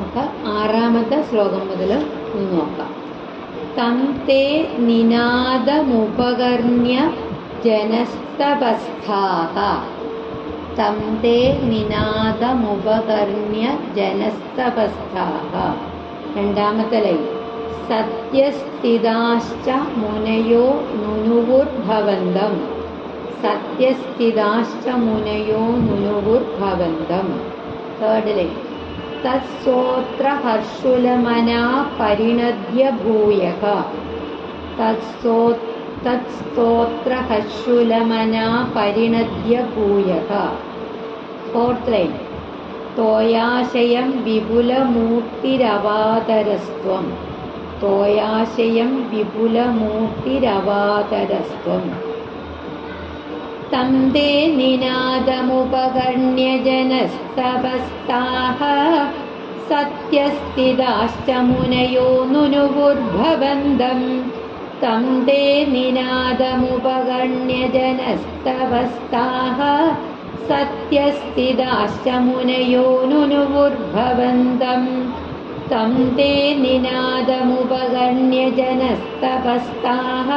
നമുക്ക് ആറാമത്തെ ശ്ലോകം മുതൽ നോക്കാം. തം തേ നിനാദമുപകർണ്യ ജനസ്തപസ്ഥാഃ. തം തേ നിനാദമുപകർണ്യ ജനസ്തപസ്ഥാഃ. രണ്ടാമത്തെ ലൈൻ. സത്യസ്ഥിതാശ്ച മുനയോ നുനുവുർഭവന്തം. സത്യസ്ഥിതാശ്ച മുനയോ നുനുവുർഭവന്തം. Third line. തത്സോത്ര ഹർഷുലമനാ പരിണദ്യ ഭൂയഃ. തത്സ്തോത്ര ഹർഷുലമനാ പരിണദ്യ ഭൂയഃ. Fourth line. തോയാശയം വിപുലമൂർത്തിരവാതരസ്ത്വം. തോയാശയം വിപുലമൂർത്തിരവാതരസ്ത്വം. തം തേ നിനാദമുപകർണ്യ ജനസ്തപസ്ഥാഃ. സത്യസ്ഥിതാശ്ച മുനയോ നുനുവുർഭവന്തം. തം തേ നിനാദമുപകർണ്യ ജനസ്തപസ്ഥാഃ. സത്യസ്ഥിതാശ്ച മുനയോ നുനുവുർഭവന്തം. തം തേ നിനാദമുപകർണ്യ ജനസ്തപസ്ഥാഃ.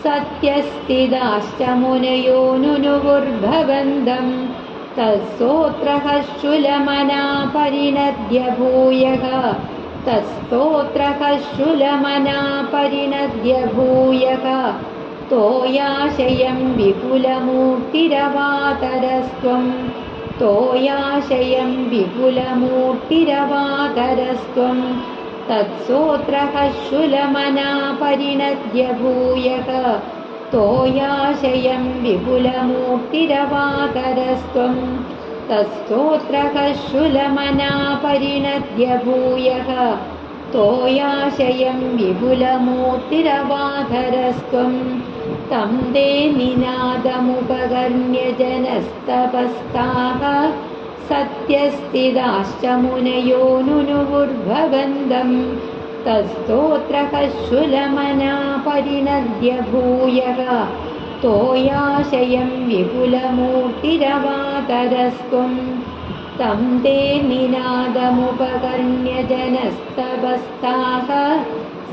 സത്യസ്ഥിതാശ്ച മുനയോ നുനുവുർഭവന്തം. തത്സ്തോത്ര ഹർഷുലമനാ പരിണദ്യ ഭൂയഃ. തത്സ്തോത്ര ഹർഷുലമനാ പരിണദ്യ ഭൂയഃ. തോയാശയം വിപുലമൂർത്തിരവാതരസ്ത്വം. തോയാശയം വിപുലമൂർത്തിരവാതരസ്ത്വം. തത്സ്തോത്ര ഹർഷുലമനാ പരിണദ്യ ഭൂയഃ. തോയാശയം വിപുലമൂർത്തിരവാതരസ്ത്വം. തത്സ്തോത്ര ഹർഷുലമനാ പരിണദ്യ ഭൂയഃ. തോയാശയം വിപുലമൂർത്തിരവാതരസ്ത്വം. തം തേ നിനാദമുപകർണ്യ ജനസ്തപസ്ഥാഃ. സത്യസ്ഥിതാശ്ച മുനയോ നുനുവുർഭവന്തം. തത്സ്തോത്ര ഹർഷുലമനാ പരിണദ്യ ഭൂയഃ. തോയാശയം വിപുലമൂർത്തിരവാതരസ്ത്വം. തം തേ നിനാദമുപകർണ്യ ജനസ്തപസ്ഥാഃ.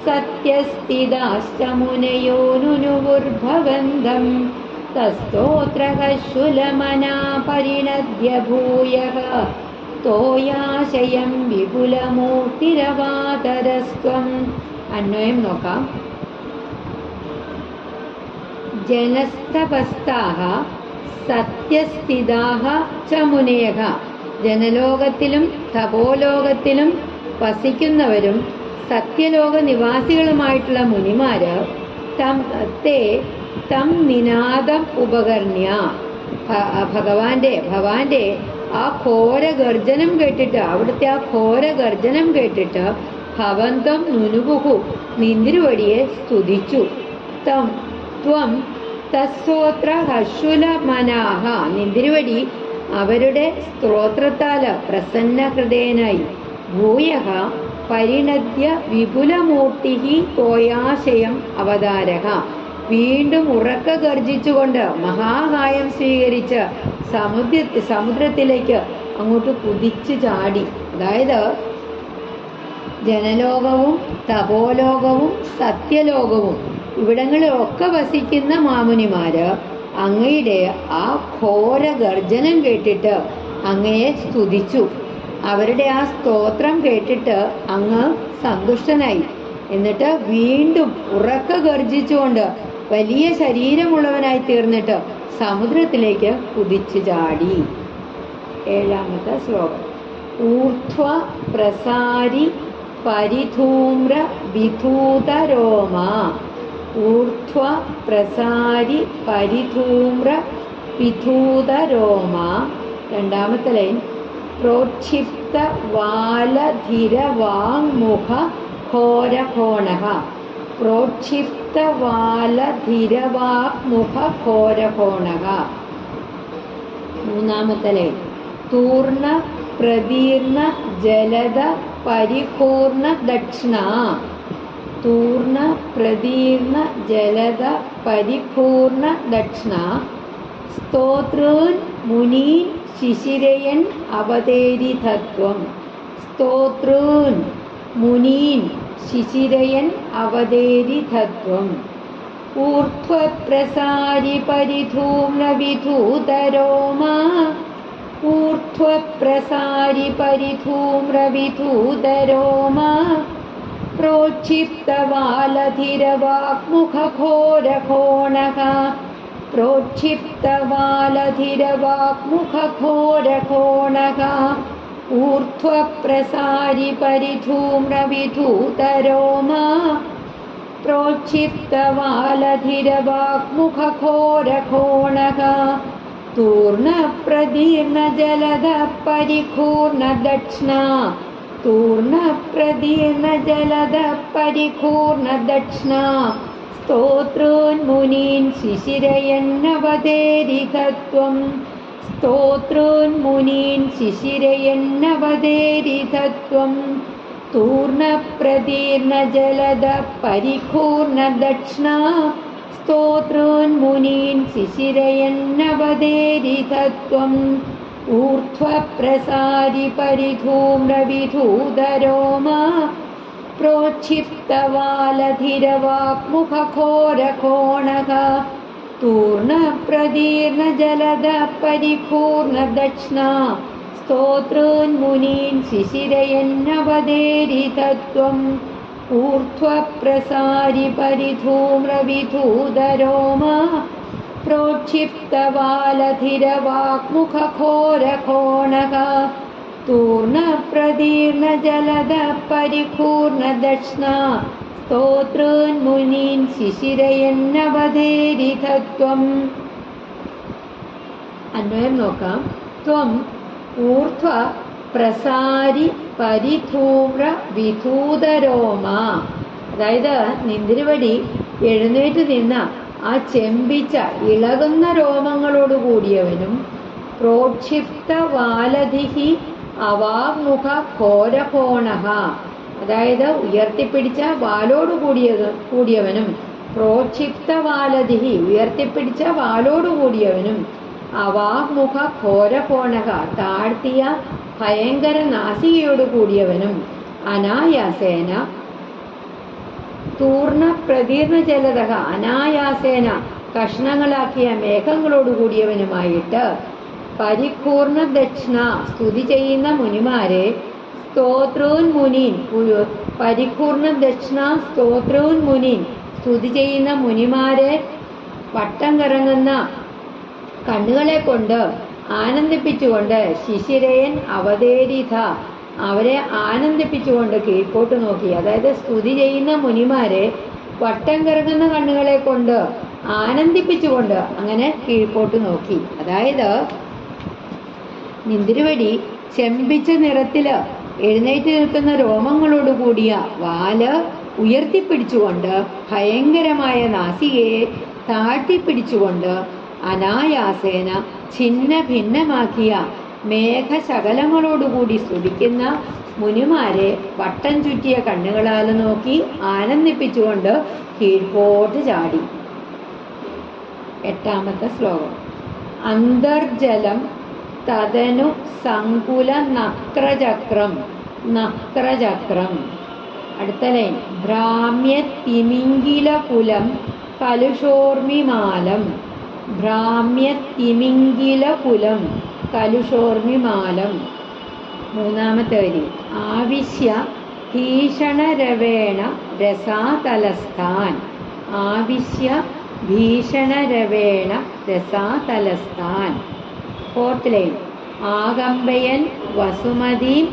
സത്യസ്ഥിതാശ്ച മുനയോ നുനുവുർഭവന്തം. തത്സ്തോത്ര ഹർഷുലമനാ പരിണദ്യ ഭൂയഃ. തോയാശയം വിപുലമൂർത്തിരവാതരസ്ത്വം. അന്വയം നോക്കാം. ജനസ്തപസ്ഥാഃ സത്യസ്ഥിതാഃ ച മുനയഃ. ജനലോകത്തിലും തപോലോകത്തിലും വസിക്കുന്നവരും സത്യലോക നിവാസികളുമായിട്ടുള്ള മുനിമാര് തം നിനാദം ഉപകർണ്യ. ഭഗവാന്റെ ആ ഘോര ഗർജനം കേട്ടിട്ട്, അവിടുത്തെ ആ ഘോര ഗർജനം കേട്ടിട്ട് ഭവന്തം നുനുവുഹു നിന്തിരുവടിയെ സ്തുതിച്ചു. ത്വം തത്സ്തോത്ര ഹർഷുലമനാഃ. നിന്തിരുവടി അവരുടെ സ്തോത്രത്താൽ പ്രസന്ന ഹൃദയനായി. ഭൂയഃ പരിണദ്യ വിപുലമൂർത്തിഃ തോയാശയം അവതാരഃ. വീണ്ടും ഉറക്ക ഗർജിച്ചുകൊണ്ട് മഹാകായം സ്വീകരിച്ച് സമുദ്രത്തിലേക്ക് അങ്ങോട്ട് കുതിച്ചു ചാടി. അതായത് ജനലോകവും തപോലോകവും സത്യലോകവും ഇവിടങ്ങളിലൊക്കെ വസിക്കുന്ന മാമുനിമാര് അങ്ങയുടെ ആ ഘോര ഗർജനം കേട്ടിട്ട് അങ്ങയെ സ്തുതിച്ചു. അവരുടെ ആ സ്തോത്രം കേട്ടിട്ട് അങ്ങ് സന്തുഷ്ടനായി. എന്നിട്ട് വീണ്ടും ഉറക്ക ഗർജിച്ചുകൊണ്ട് വലിയ ശരീരമുള്ളവനായി തീർന്നിട്ട് സമുദ്രത്തിലേക്ക് കുതിച്ചു ചാടി. ഏഴാമത്തെ ശ്ലോകം. ഊർധ്വ പ്രസാരി പരിധൂമ്ര വിധൂതരോമ. ഊർധ്വ പ്രസാരി പരിധൂമ്ര വിധൂതരോമ. രണ്ടാമത്തെ ലൈൻ. പ്രോക്ഷിപ്ത വാലധിരവാങ്മുഖ ഘോരഘോണഃ. പ്രോക്ഷിപ്ത വാലധിരവാങ്മുഖ ഘോരഘോണഃ. മൂന്നാമത്തെ ലൈൻ. തൂർണ പ്രദീർണ ജലദ പരിപൂർണ ദക്ഷിണ. തൂർണ പ്രദീർണ ജലദ പരിപൂർണ ദക്ഷിണ. സ്തോത്രൂൻ മുനീൻ ശിശിരയൻ അവതേരിതത്വം. സ്തോതॄൻ മുനീൻ ശിശിരയൻ അവതേരിതത്വം ഊർധ്വപ്രസാരി പരിധൂമ്രവിധൂതരോമാ ഊർധ്വപ്രസാരി പരിധൂമ്രവിധൂതരോമാ പ്രോക്ഷിപ്തവാലധിരവാക്മുഖഘോരഘോണഃ പ്രോക്ഷിപ്തവാലധിരവാക്മുഖഘോരഘോണഃ ഊർധ്വപ്രസാരി പരിധൂമ്രവിധൂതരോമാ പ്രോക്ഷിപ്തവാലധിരവാക്മുഖഘോരഘോണഃ തൂർണപ്രദീർണജലദഃ പരിഘൂർണദക്ഷ്ണാ തൂർണപ്രദീർണജലദഃ പരിഘൂർണദക്ഷ്ണാ സ്തോതॄൻ ശിശിരയന്നവതേരിതത്വം സ്തോതॄൻ ശിശിരയന്നവതേരിതത്വം തൂർണപ്രദീർണജലദഃ പരിഘൂർണദക്ഷ്ണാ സ്തോതॄൻ ശിശിരയന്നവതേരിതത്വം ഊർധ്വപ്രസാരി പരിധൂമ്രവിധൂതരോമാ പ്രോക്ഷിപ്തവാലധിരവാക്മുഖഘോരഘോണഃ തൂർണപ്രദീർണജലദഃ പരിഘൂർണദക്ഷ്ണാ സ്തോതॄൻ ശിശിരയന്നവതേരിതത്വം ഊർധ്വപ്രസാരി പരിധൂമ്രവിധൂതരോമാ പ്രോക്ഷിപ്തവാലധിരവാക്മുഖഘോരഘോണഃ തൂർണപ്രദീർണജലദഃ പരിഘൂർണദക്ഷ്ണാ സ്തോതॄൻ ശിശിരയന്നവതേരിതത്വം. അന്വയം നോക്കാം. ത്വം ഊർധ്വ പ്രസാരി പരിധൂമ്ര വിധൂതരോമാ. അതായത് നിന്തിരുവടി എഴുന്നേറ്റ് നിന്ന ആ ചെമ്പിച്ച ഇളകുന്ന രോമങ്ങളോട് കൂടിയവനും പ്രോക്ഷിപ്ത വാലധിഹി അവാമുഖ ഘോരഘോണഃ. അതായത് ഉയർത്തിപ്പിടിച്ച വാലോട് കൂടിയവനും പ്രോക്ഷിപ്ത വാലധിഹി ഉയർത്തിപ്പിടിച്ച വാലോട് കൂടിയവനും അവാമുഖ ഘോരഘോണഃ താഴ്ത്തിയ ഭയങ്കര നാസികയോട് കൂടിയവനും അനായാസേന തൂർണ പ്രദീർണ ജലതഃ അനായാസേന കഷ്ണങ്ങളാക്കിയ മേഘങ്ങളോട് കൂടിയവനുമായിട്ട് പരിപൂർണ ദക്ഷിണ സ്തുതി ചെയ്യുന്ന മുനിമാരെ സ്തോത്രൂൻ മുനീൻ പരിപൂർണ ദക്ഷിണ സ്തോത്രൂൻ മുനീൻ സ്തുതി ചെയ്യുന്ന മുനിമാരെ വട്ടം കറങ്ങുന്ന കണ്ണുകളെ കൊണ്ട് ആനന്ദിപ്പിച്ചുകൊണ്ട് ശിശിരയൻ അവതേരിത അവരെ ആനന്ദിപ്പിച്ചുകൊണ്ട് കീഴ്പോട്ട് നോക്കി. അതായത് സ്തുതി ചെയ്യുന്ന മുനിമാരെ വട്ടം കറങ്ങുന്ന കണ്ണുകളെ കൊണ്ട് ആനന്ദിപ്പിച്ചുകൊണ്ട് അങ്ങനെ കീഴ്പോട്ട് നോക്കി. അതായത് നിന്തിരുവടി ചെമ്പിച്ച നിറത്തില് എഴുന്നേറ്റ് നിൽക്കുന്ന രോമങ്ങളോട് കൂടിയ വാല് ഉയർത്തിപ്പിടിച്ചുകൊണ്ട് ഭയങ്കരമായ നാസികയെ താഴ്ത്തിപ്പിടിച്ചുകൊണ്ട് അനായാസേന ഛിന്ന ഭിന്നമാക്കിയ മേഘശകലങ്ങളോടുകൂടി സ്തുതിക്കുന്ന മുനിമാരെ വട്ടം ചുറ്റിയ കണ്ണുകളാൽ നോക്കി ആനന്ദിപ്പിച്ചുകൊണ്ട് കീഴ്പോട്ട് ചാടി. 8ാമത്തെ ശ്ലോകം. അന്തർജലം തദനു സങ്കുല നക്രചക്രം. നക്രചക്രം. അടുത്ത ലൈൻ. ഭ്രാമ്യത്തിമിംഗിലകുലം കലുഷോർമിമാലം. ഭ്രാമ്യത്തിമിംഗിലകുലം കലുഷോർമിമാലം. 3ാമത്തെ വരി. ആവിശ്യ ഭീഷണരവേണ രസാതലസ്ഥാൻ. ആവിശ്യ ഭീഷണരവേണ രസാതലസ്ഥാൻ. 4th line. ആകമ്പയൻ വസുമതീം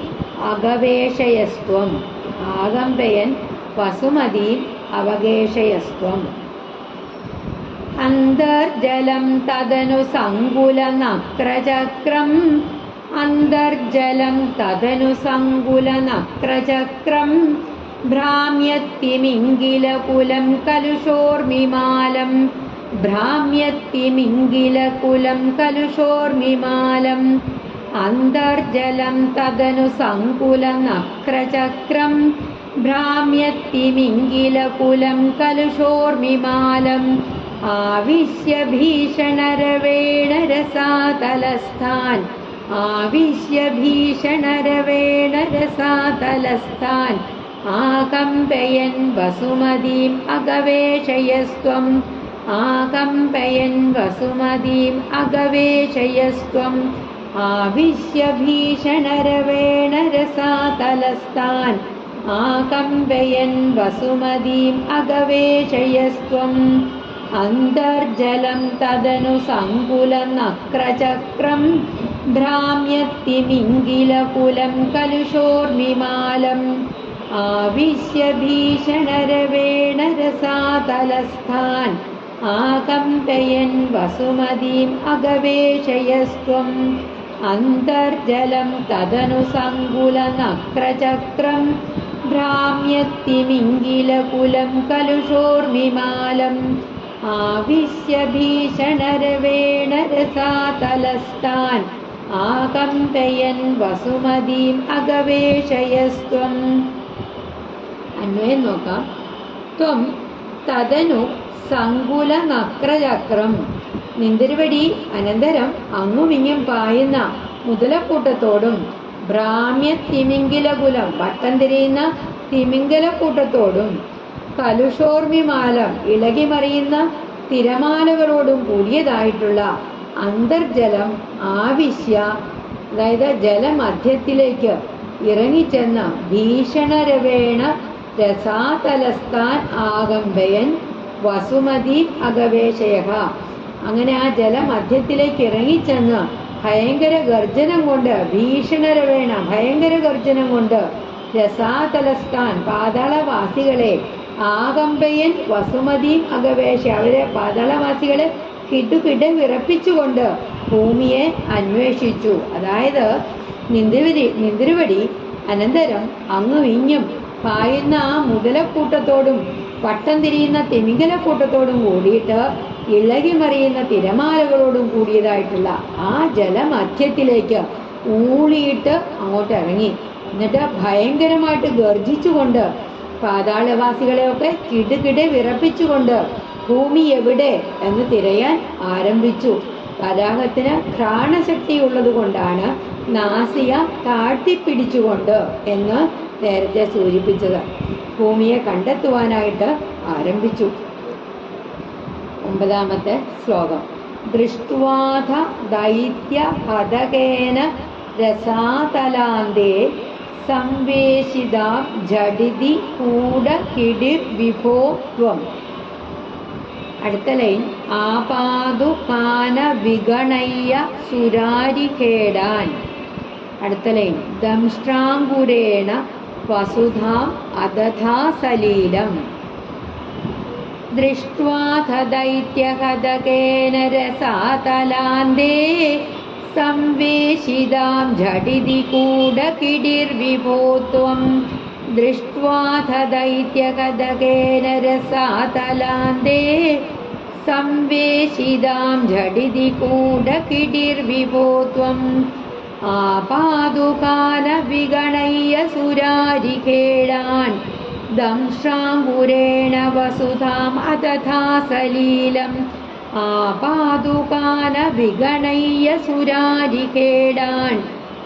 അഗവേഷയസ്ത്വം. ആകമ്പയൻ വസുമതീം അവഗേഷയസ്ത്വം. അന്തർജലം തദനു സങ്കുല നക്രചക്രം. അന്തർജലം തദനു സങ്കുല നക്രചക്രം. ഭ്രാമ്യത്തിമിംഗിലകുലം കലുഷോർമിമാലം. ഭ്രാമ്യത്തിമിംഗിലകുലം കലുഷോർമിമാലം. അന്തർജലം തദനു സങ്കുല നക്രചക്രം. ഭ്രാമ്യത്തിമിംഗിലകുലം കലുഷോർമിമാലം. ആവിശ്യ ഭീഷണരവേണ രസാതലസ്ഥാൻ. ആവിശ്യ ഭീഷണരവേണ രസാതലസ്ഥാൻ ആകമ്പയൻ വസുമതീം അഗവേഷയസ്ത്വം ആകമ്പയൻ വസുമതീം അഗവേഷയസ്ത്വം ആവിശ്യ ഭീഷണരവേണ രസാതലസ്ഥാൻ ആകമ്പയൻ വസുമതീം അഗവേഷയസ്ത്വം അന്തർജലം തദനു സങ്കുലനക്രചക്രം ഭ്രാമ്യത്തിമിംഗിലകുലം കലുഷോർമിമാലം ആവിശ്യ ഭീഷണരവേണ രസാതലസ്ഥാൻ ആകമ്പയൻ വസുമതീം അഗവേഷയസ്ത്വം അന്തർജലം തദനു സങ്കുലനക്രചക്രം ഭ്രാമ്യത്തിമിംഗിലകുലം കലുഷോർമിമാലം ആവിശ്യ ഭീഷണരവേണ രസാതലസ്ഥാൻ ആകമ്പയൻ വസുമതീം അഗവേഷയസ്ത്വം. അന്വയം നോക്കാം. ത്വം തദനു സങ്കുലനക്രചക്രം നിന്തിരുവടി അനന്തരം അങ്ങുമിങ്ങും പായുന്ന മുതലക്കൂട്ടത്തോടും ഭ്രാമ്യത്തിമിംഗിലകുലം വട്ടം തിരിയുന്ന തിമിംഗലക്കൂട്ടത്തോടും കലുഷോർമിമാലം ഇളകിമറിയുന്ന തിരമാലകളോടും കൂടിയതായിട്ടുള്ള അന്തർജലം ആവിശ്യ, അതായത് ജലമധ്യത്തിലേക്ക് ഇറങ്ങിച്ചെന്ന ഭീഷണരവേണ രസാതലസ്ഥാൻ ആകമ്പയൻ വസുമതി അഗവേഷയ. അങ്ങനെ ആ ജലമധ്യത്തിലേക്ക് ഇറങ്ങിച്ചെന്ന് ഭയങ്കര ഗർജനം കൊണ്ട്, ഭീഷണരവേണ ഭയങ്കര ഗർജനം കൊണ്ട് രസാതലസ്ഥാൻ പാതാളവാസികളെ ആകമ്പയൻ വസുമതി അഗവേഷ അവരെ പാതാളവാസികളെ കിടുകിട വിറപ്പിച്ചുകൊണ്ട് ഭൂമിയെ അന്വേഷിച്ചു. അതായത് നിന്തിരുവടി അനന്തരം അങ്ങും ഇങ്ങും പായുന്ന ആ മുതലക്കൂട്ടത്തോടും വട്ടം തിരിയുന്ന തിമിംഗലക്കൂട്ടത്തോടും കൂടിയിട്ട് ഇളകിമറിയുന്ന തിരമാലകളോടും കൂടിയതായിട്ടുള്ള ആ ജലമധ്യത്തിലേക്ക് ഊളിയിട്ട് അങ്ങോട്ട് ഇറങ്ങി. എന്നിട്ട് ഭയങ്കരമായിട്ട് ഗർജിച്ചുകൊണ്ട് പാതാളവാസികളെയൊക്കെ കിടുകിടെ വിറപ്പിച്ചുകൊണ്ട് ഭൂമി എവിടെ എന്ന് തിരയാൻ ആരംഭിച്ചു. വരാഹത്തിന് ഘ്രാണശക്തി ഉള്ളത് കൊണ്ടാണ് നാസിക താഴ്ത്തിപ്പിടിച്ചുകൊണ്ട് എന്ന് നേരത്തെ സൂചിപ്പിച്ചത്. ഭൂമിയെ കണ്ടെത്തുവാനായിട്ട് ആരംഭിച്ചു. 9-ാമത്തെ ശ്ലോകം. ദൃഷ്ട്വാഥ ദൈത്യ ഹതകേന രസാതലാന്തേ സംവേശിതാം ജഡിതി കൂടകിടിർ വിഭോ ത്വം. അടുത്ത ലൈൻ. ആപാദുകാന വിഗണയ്യ സുരാരിഖേടാൻ. അടുത്ത ലൈൻ. ദംഷ്ട്രാങ്കുരേണ വസുധാം അദധാ സലീലം. ദൃഷ്ട്വാഥ ദൈത്യഹതകേന രസാതലാന്തേ സംവേശിതാം ജഡിതി കൂടകിടിർവിഭോ ത്വം. ദൃഷ്ട്വാഥ ദൈത്യഹതകേന രസാതലാന്തേ സംവേശിതാം ജഡിതി കൂടകിടിർവിഭോ ത്വം. ആപാദുകാല വിഗണയ്യ സുരാരിഖേടാൻ ദംഷ്ട്രാങ്കുരേണ വസുധാം അദധാ സലീലം. ആപാദുകാല വിഗണയ്യ സുരാരിഖേടാൻ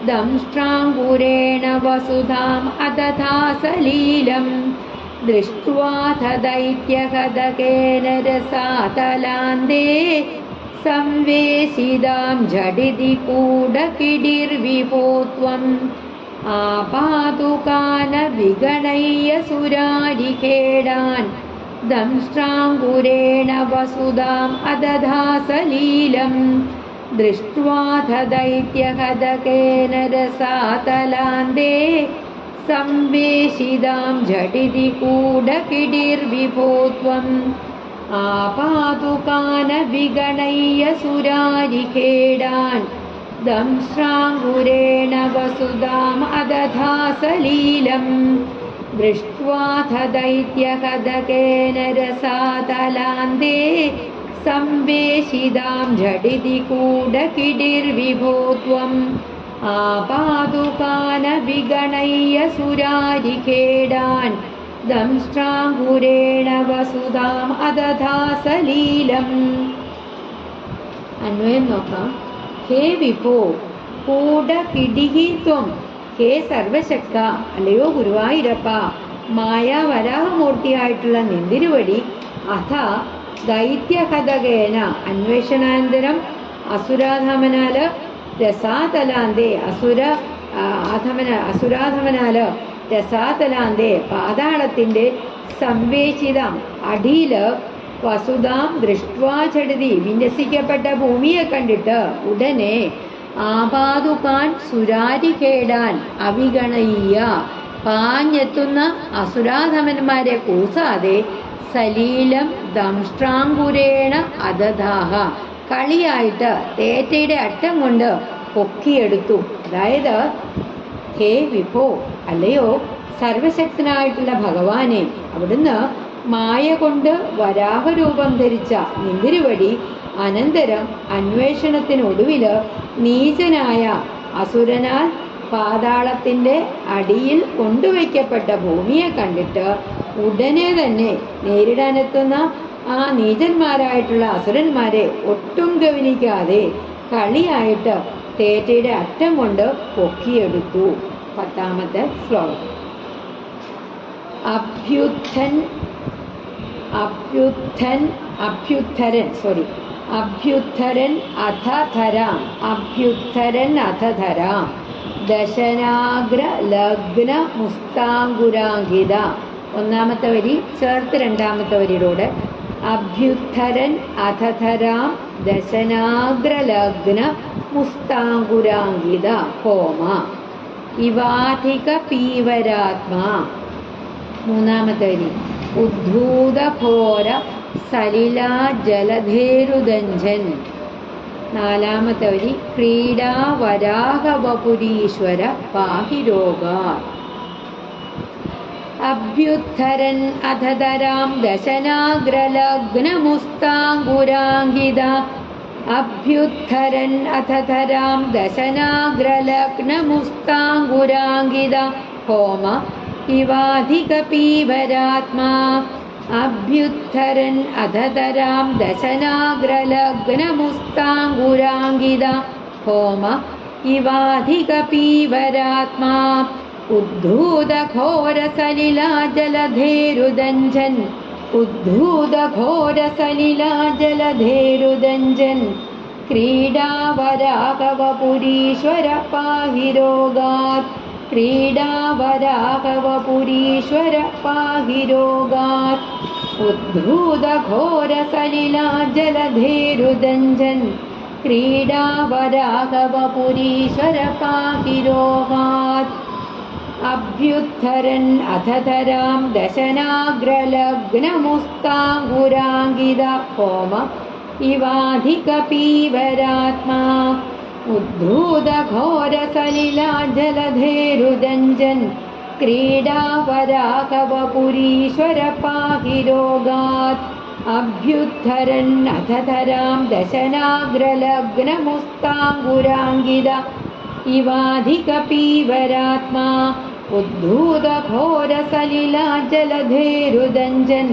ദംഷ്ട്രാങ്കുരേണ വസുധാം അദധാ സലീലം. ദൃഷ്ട്വാഥ ദൈത്യഹതകേന രസാതലാന്തേ സംവേശിതാം ജഡിതി കൂടകിടിർവിഭോ ത്വം. ആപാദുകാല വിഗണയ്യ സുരാരിഖേടാൻ ദംഷ്ട്രാങ്കുരേണ വസുധാം അദധാ സലീലം. ദൃഷ്ട്വാഥ ദൈത്യഹതകേന രസാതലാന്തേ സംവേശിതാം ജഡിതി കൂടകിടിർവിഭോ ത്വം. ആപാദുകാല വിഗണയ്യ സുരാരിഖേടാൻ ദംഷ്ട്രാങ്കുരേണ വസുധാം അദധാ സലീലം. ദൃഷ്ട്വാഥ ദൈത്യഹതകേന രസാതലാന്തേ സംവേശിതാം ജഡിതി കൂടകിടിർവിഭോ ത്വം. ആപാദുകാല വിഗണയ്യ സുരാരിഖേടാൻ ദംഷ്ട്രാങ്കുരേണ വസുധാം അദധാ സലീലം. അന്വയം നോക്കാം. ഹേ വിഭോ, കൂട കിടിഹി ത്വം ഹേ സർവശക്ത, അല്ലയോ ഗുരുവായൂരപ്പ, മായാവരാഹമൂർത്തിയായിട്ടുള്ള നിന്തിരുവടി അഥ ദൈത്യഹതകേന അന്വേഷണാനന്തരം അസുരാധമനാല് രസാതലാന്തേ അസുരാധമനാല് രസാതലാന്തേ പാതാളത്തിന്റെ സംവേശിതം അടിയില് വസുതാം ദൃഷ്ട്വാചടുതി വിന്യസിക്കപ്പെട്ട ഭൂമിയെ കണ്ടിട്ട് ഉടനെ ആപാതുകാൻ സുരാരികേടാൻ അവിഗണയ്യ പാഞ്ഞെത്തുന്ന അസുരാധമന്മാരെ കൂസാതെ സലീലം ദംഷ്ട്രാങ്കുരേണ അതദാഹ കളിയായിട്ട് തേറ്റയുടെ അറ്റം കൊണ്ട് പൊക്കിയെടുത്തു. അതായത് ഹേ വിഭോ, അല്ലയോ സർവശക്തനായിട്ടുള്ള ഭഗവാനെ, അവിടുന്ന് മായ കൊണ്ട് വരാഹരൂപം ധരിച്ച നിന്തിരുവടി അനന്തരം അന്വേഷണത്തിനൊടുവില് നീചനായ അസുരനാൽ പാതാളത്തിന്റെ അടിയിൽ കൊണ്ടുവയ്ക്കപ്പെട്ട ഭൂമിയെ കണ്ടിട്ട് ഉടനെ തന്നെ നേരിടാനെത്തുന്ന ആ നീചന്മാരായിട്ടുള്ള അസുരന്മാരെ ഒട്ടും ഗവനിക്കാതെ കളിയായിട്ട് തേറ്റയുടെ അറ്റം കൊണ്ട് പൊക്കിയെടുത്തു. 10ാമത്തെ ശ്ലോകം. അഭ്യുദ്ധരൻ അധധരാം ദശനാഗ്ര ലഗ്ന മുസ്താങ്കുരാങ്കിത. 1ാമത്തെ വരി ചേർത്ത് 2ാമത്തെ വരിയിലൂടെ അഭ്യുദ്ധരൻ അധധരാം ദശനാഗ്രലഗ്ന മുസ്താങ്കുരാങ്കിത ഹോമ ഇവാധിക പീവരാത്മാ. 3ാമത്തെ വരി ഉദ്ധൂതഘോര സലിലാ ജലധേരുദഞ്ജൻ. 4ാമത്തെ വരി ക്രീഡാ വരാഹവപുരീശ്വര പാഹി രോഗാ. അഭ്യുദ്ധരൻ അധധരാം ദശനാഗ്രലഗ്നമുസ്താങ്കുരാങ്കിത. അഭ്യുദ്ധരൻ അധധരാം ദശനാഗ്രലഗ്നമുസ്താങ്കുരാങ്കിത ഹോമ ഇവാധിക പീവരാത്മാ. അഭ്യുദ്ധരൻ അധധരാം ദശനാഗ്രലഗ്നമുസ്താങ്കുരാങ്കിത ഹോമ ഇവാധിക പീവരാത്മാ. ഉദ്ധൂതഘോരസലിലാ ജലധേരുദഞ്ജൻ. ഉദ്ധൂതഘോരസലിലാ ജലധേരുദഞ്ജൻ ക്രീഡാവരാഹവപുരീശ്വര പാഹി രോഗാത്. ക്രീഡാവരാഹവപുരീശ്വര പാഹി രോഗാത്. ഉദ്ധൂതഘോരസലിലാ ജലധേരുദഞ്ജൻ ക്രീഡാവരാഹവപുരീശ്വര പാഹി രോഗാത്. അഭ്യുദ്ധരൻ അധധരാം ദശനാഗ്രലഗ്നമുസ്താങ്കുരാങ്കിത ഹോമ ഇവാധിക പീവരാത്മാ. ഉദ്ധൂതഘോരസലിലാ ജലധേരുദഞ്ജൻ ക്രീഡാവരാഹവപുരീശ്വര പാഹി രോഗാത്. അഭ്യുദ്ധരൻ അധധരാം ദശനാഗ്രലഗ്നമുസ്താങ്കുരാങ്കിത ഇവാധിക പീവരാത്മാ. ഉദ്ധൂതഘോരസലിലാ ജലധേരുദഞ്ജൻ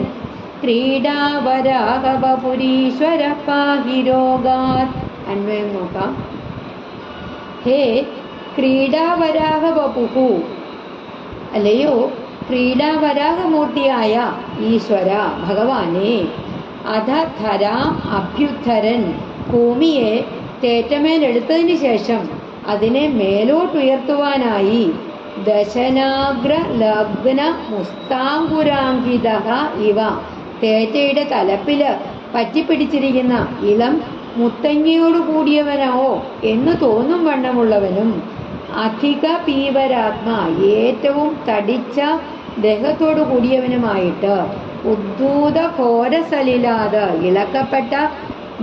ക്രീഡാവരാഹവപുരീശ്വര പാഹി രോഗാത്. അന്വയം നോക്കാം. ഹേ ക്രീഡാവരാഹവപുഃ, അല്ലയോ ക്രീഡാവരാഹമൂർത്തിയായ ഈശ്വര ഭഗവാനെ, അധധരാം അഭ്യുദ്ധരൻ ഭൂമിയെ തേറ്റമേലെടുത്തതിന് ശേഷം അതിനെ മേലോട്ടുയർത്തുവാനായി ദശനാഗ്ര ലഗ്ന മുസ്താങ്കുരാങ്കിത ഇവ തേറ്റയുടെ തലപ്പില് പറ്റിപ്പിടിച്ചിരിക്കുന്ന ഇളം മുത്തങ്ങയോടു കൂടിയവനോ എന്ന് തോന്നും വണ്ണമുള്ളവനും അധിക പീവരാത്മാ ഏറ്റവും തടിച്ച ദേഹത്തോടു കൂടിയവനുമായിട്ട് ഉദ്ധൂത ഘോരസലിലാത് ഇളക്കപ്പെട്ട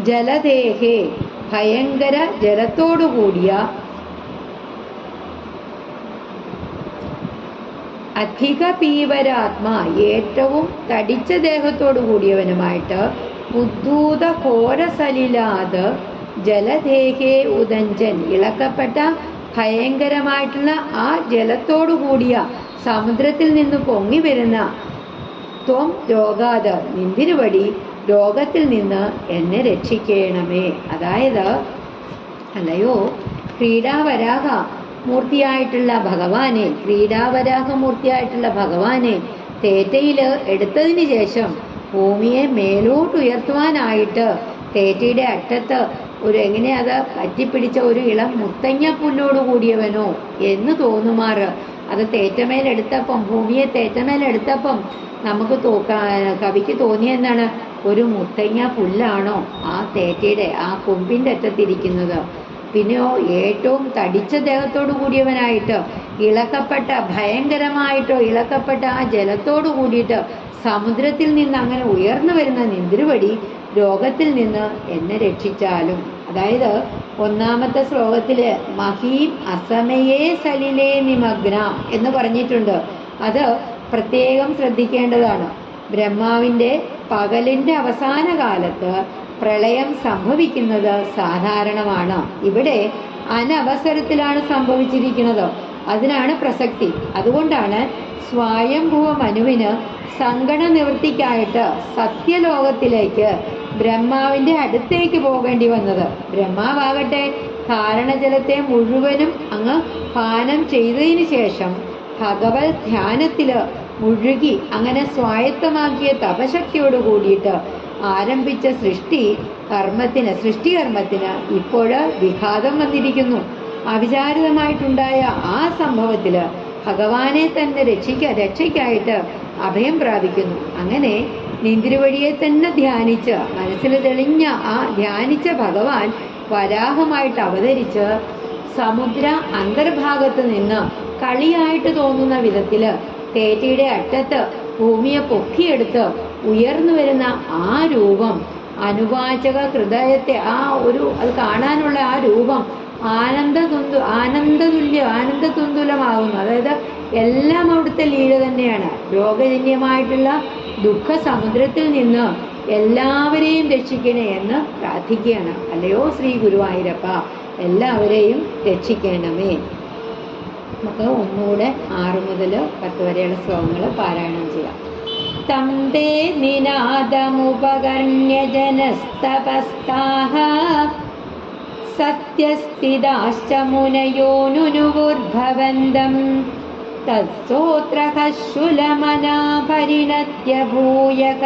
ജലദേഹേ ഭയങ്കര ജലത്തോടു കൂടിയ അധിക പീവരാത്മാ ഏറ്റവും തടിച്ച ദേഹത്തോടു കൂടിയവനുമായിട്ട് ഉദ്ധൂത ഘോരസലിലാത് ജലദേഹേ ഉദഞ്ചൻ ഇളക്കപ്പെട്ട ഭയങ്കരമായിട്ടുള്ള ആ ജലത്തോടു കൂടിയ സമുദ്രത്തിൽ നിന്ന് പൊങ്ങി വരുന്ന ത്വം രോഗാത് നിന്തിരുവടി രോഗത്തിൽ നിന്ന് എന്നെ രക്ഷിക്കണമേ. അതായത് അല്ലയോ ക്രീഡാവരാഹ മൂർത്തിയായിട്ടുള്ള ഭഗവാനെ തേറ്റയിൽ എടുത്തതിന് ശേഷം ഭൂമിയെ മേലോട്ടുയർത്തുവാനായിട്ട് തേറ്റയുടെ അറ്റത്ത് എങ്ങനെ അത് പറ്റിപ്പിടിച്ച ഒരു ഇളം മുത്തങ്ങ പുല്ലോട് കൂടിയവനോ എന്ന് തോന്നുമാറ് അത് ഭൂമിയെ തേറ്റമേലെടുത്തപ്പം നമുക്ക് കവിക്ക് തോന്നിയെന്താണ്, ഒരു മുത്തങ്ങ പുല്ലാണോ ആ തേറ്റയുടെ ആ കൊമ്പിൻ്റെ അറ്റത്തിരിക്കുന്നത്? പിന്നെയോ ഏറ്റവും തടിച്ച ദേഹത്തോടു കൂടിയവനായിട്ട് ഭയങ്കരമായിട്ടോ ഇളക്കപ്പെട്ട ആ ജലത്തോടു കൂടിയിട്ട് സമുദ്രത്തിൽ നിന്ന് അങ്ങനെ ഉയർന്നു വരുന്ന നിന്ദ്രുവടി രോഗത്തിൽ നിന്ന് എന്നെ രക്ഷിച്ചാലും. അതായത് ഒന്നാമത്തെ ശ്ലോകത്തില് മഹീം അസമയേ സലിലേ നിമഗ്ന എന്ന് പറഞ്ഞിട്ടുണ്ട്. അത് പ്രത്യേകം ശ്രദ്ധിക്കേണ്ടതാണ്. ബ്രഹ്മാവിൻ്റെ പകലിൻ്റെ അവസാന കാലത്ത് പ്രളയം സംഭവിക്കുന്നത് സാധാരണമാണ്. ഇവിടെ അനവസരത്തിലാണ് സംഭവിച്ചിരിക്കുന്നത്. അതിനാണ് പ്രസക്തി. അതുകൊണ്ടാണ് സ്വയംഭുവ മനുവിന് സങ്കട നിവൃത്തിക്കായിട്ട് സത്യലോകത്തിലേക്ക് ബ്രഹ്മാവിൻ്റെ അടുത്തേക്ക് പോകേണ്ടി വന്നത്. ബ്രഹ്മാവാകട്ടെ കാരണജലത്തെ മുഴുവനും അങ്ങ് പാനം ചെയ്തതിന് ശേഷം ഭഗവത് ധ്യാനത്തിൽ മുഴുകി അങ്ങനെ സ്വായത്തമാക്കിയ തപശക്തിയോട് കൂടിയിട്ട് ആരംഭിച്ച സൃഷ്ടികർമ്മത്തിന് ഇപ്പോൾ വിഘാതം വന്നിരിക്കുന്നു. അവിചാരിതമായിട്ടുണ്ടായ ആ സംഭവത്തിൽ ഭഗവാനെ തന്നെ രക്ഷയ്ക്കായിട്ട് അഭയം പ്രാപിക്കുന്നു. അങ്ങനെ നിന്ദ്രുവടിയെ തന്നെ ധ്യാനിച്ച് മനസ്സിൽ തെളിഞ്ഞ ആ ധ്യാനിച്ച ഭഗവാൻ വരാഹമായിട്ട് അവതരിച്ച് സമുദ്ര അന്തർഭാഗത്ത് നിന്ന് കളിയായിട്ട് തോന്നുന്ന വിധത്തിൽ തേറ്റയുടെ അറ്റത്ത് ഭൂമിയെ പൊക്കിയെടുത്ത് ഉയർന്നു വരുന്ന ആ രൂപം അനുവാചക ഹൃദയത്തെ അത് കാണാനുള്ള ആ രൂപം ആനന്ദതുല്യമാകുന്നു. അതായത് എല്ലാം അവിടുത്തെ ലീല തന്നെയാണ്. രോഗജന്യമായിട്ടുള്ള ദുഃഖ സമുദ്രത്തിൽ നിന്ന് എല്ലാവരെയും രക്ഷിക്കണേ എന്ന് പ്രാർത്ഥിക്കുകയാണ്. അല്ലയോ ശ്രീ ഗുരുവായൂരപ്പ, എല്ലാവരെയും രക്ഷിക്കണമേ. നമുക്ക് ഒന്നുകൂടെ 6 മുതൽ 10 വരെയുള്ള ശ്ലോകങ്ങൾ പാരായണം ചെയ്യാം. തം തേ നിനാദമുപകർണ്യ ജനസ്തപസ്താഃ സത്യസ്ഥിതാശ്ച മുനയോനുനുവുർഭവന്തം തത്സോത്രഃ ശുലമനാ പരിണത്യ ഭൂയക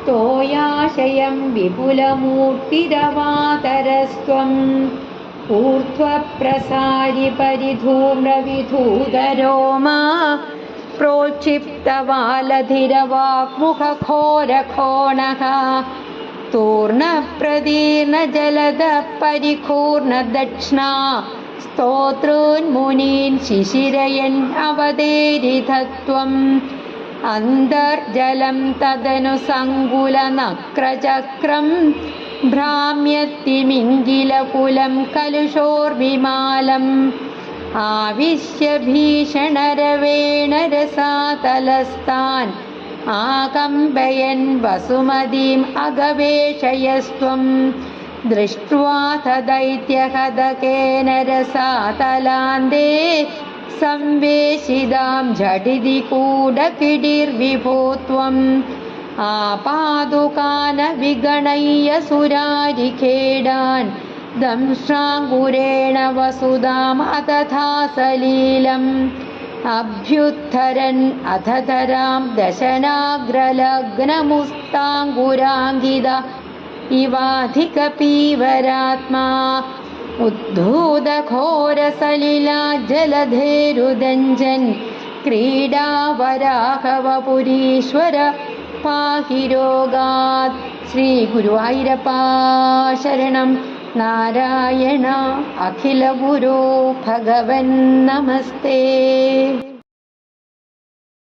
തോയാശയം വിപുലമൂർത്തിരവാതരസ്ത്വം ഊർധ്വപ്രസാരി പരിധൂമ്രവിധൂതരോമാ പ്രോക്ഷിപ്തവാലധിരവാഗ്മുഖഘോരഘോണഃ തൂർണപ്രദീർണജലദപരികൂർണദക്ഷ്ണാ സ്തോത്രോന്മുനീൻ ശിശിരയൻ അവതേരിതത്വം അന്തർജലം തദനു സങ്കുലനക്രചക്രം ഭ്രാമ്യത്തിമിംഗിലകുലം കലുഷോർവിമാലം ആവിശ്യ ഭീഷണരവേണ രസാതലസ്ഥാൻ ആകമ്പയൻ വസുമതീം അഗവേഷയസ്ത്വം ദൃഷ്ട്വാഥ ദൈത്യഹതകേന രസാതലാന്തേ സംവേശിതാം ഝടിതി കൂടകിടിർവിഭൂത്വം ആപാദുകാന വിഗണയ്യ സുരാരിഖേടാൻ ദംഷ്ട്രാങ്കുരേണ വസുധാം അതഥാ സലീലം അഭ്യുദ്ധരൻ അധതരാം ദശനാഗ്രലഗ്നമുസ്താങ്കുരാങ്കിത ഇവാധിക പീവരാത്മാ ഉദ്ധൂതഘോരസലിലാ ജലധേരുദഞ്ജൻ ക്രീഡാവരാഹവപുരീശ്വര പാഹി രോഗാത്. ശ്രീ ഗുരുവായൂരപ്പ ശരണം. നാരായണ അഖില ഗുരു ഭഗവൻ നമസ്തേ.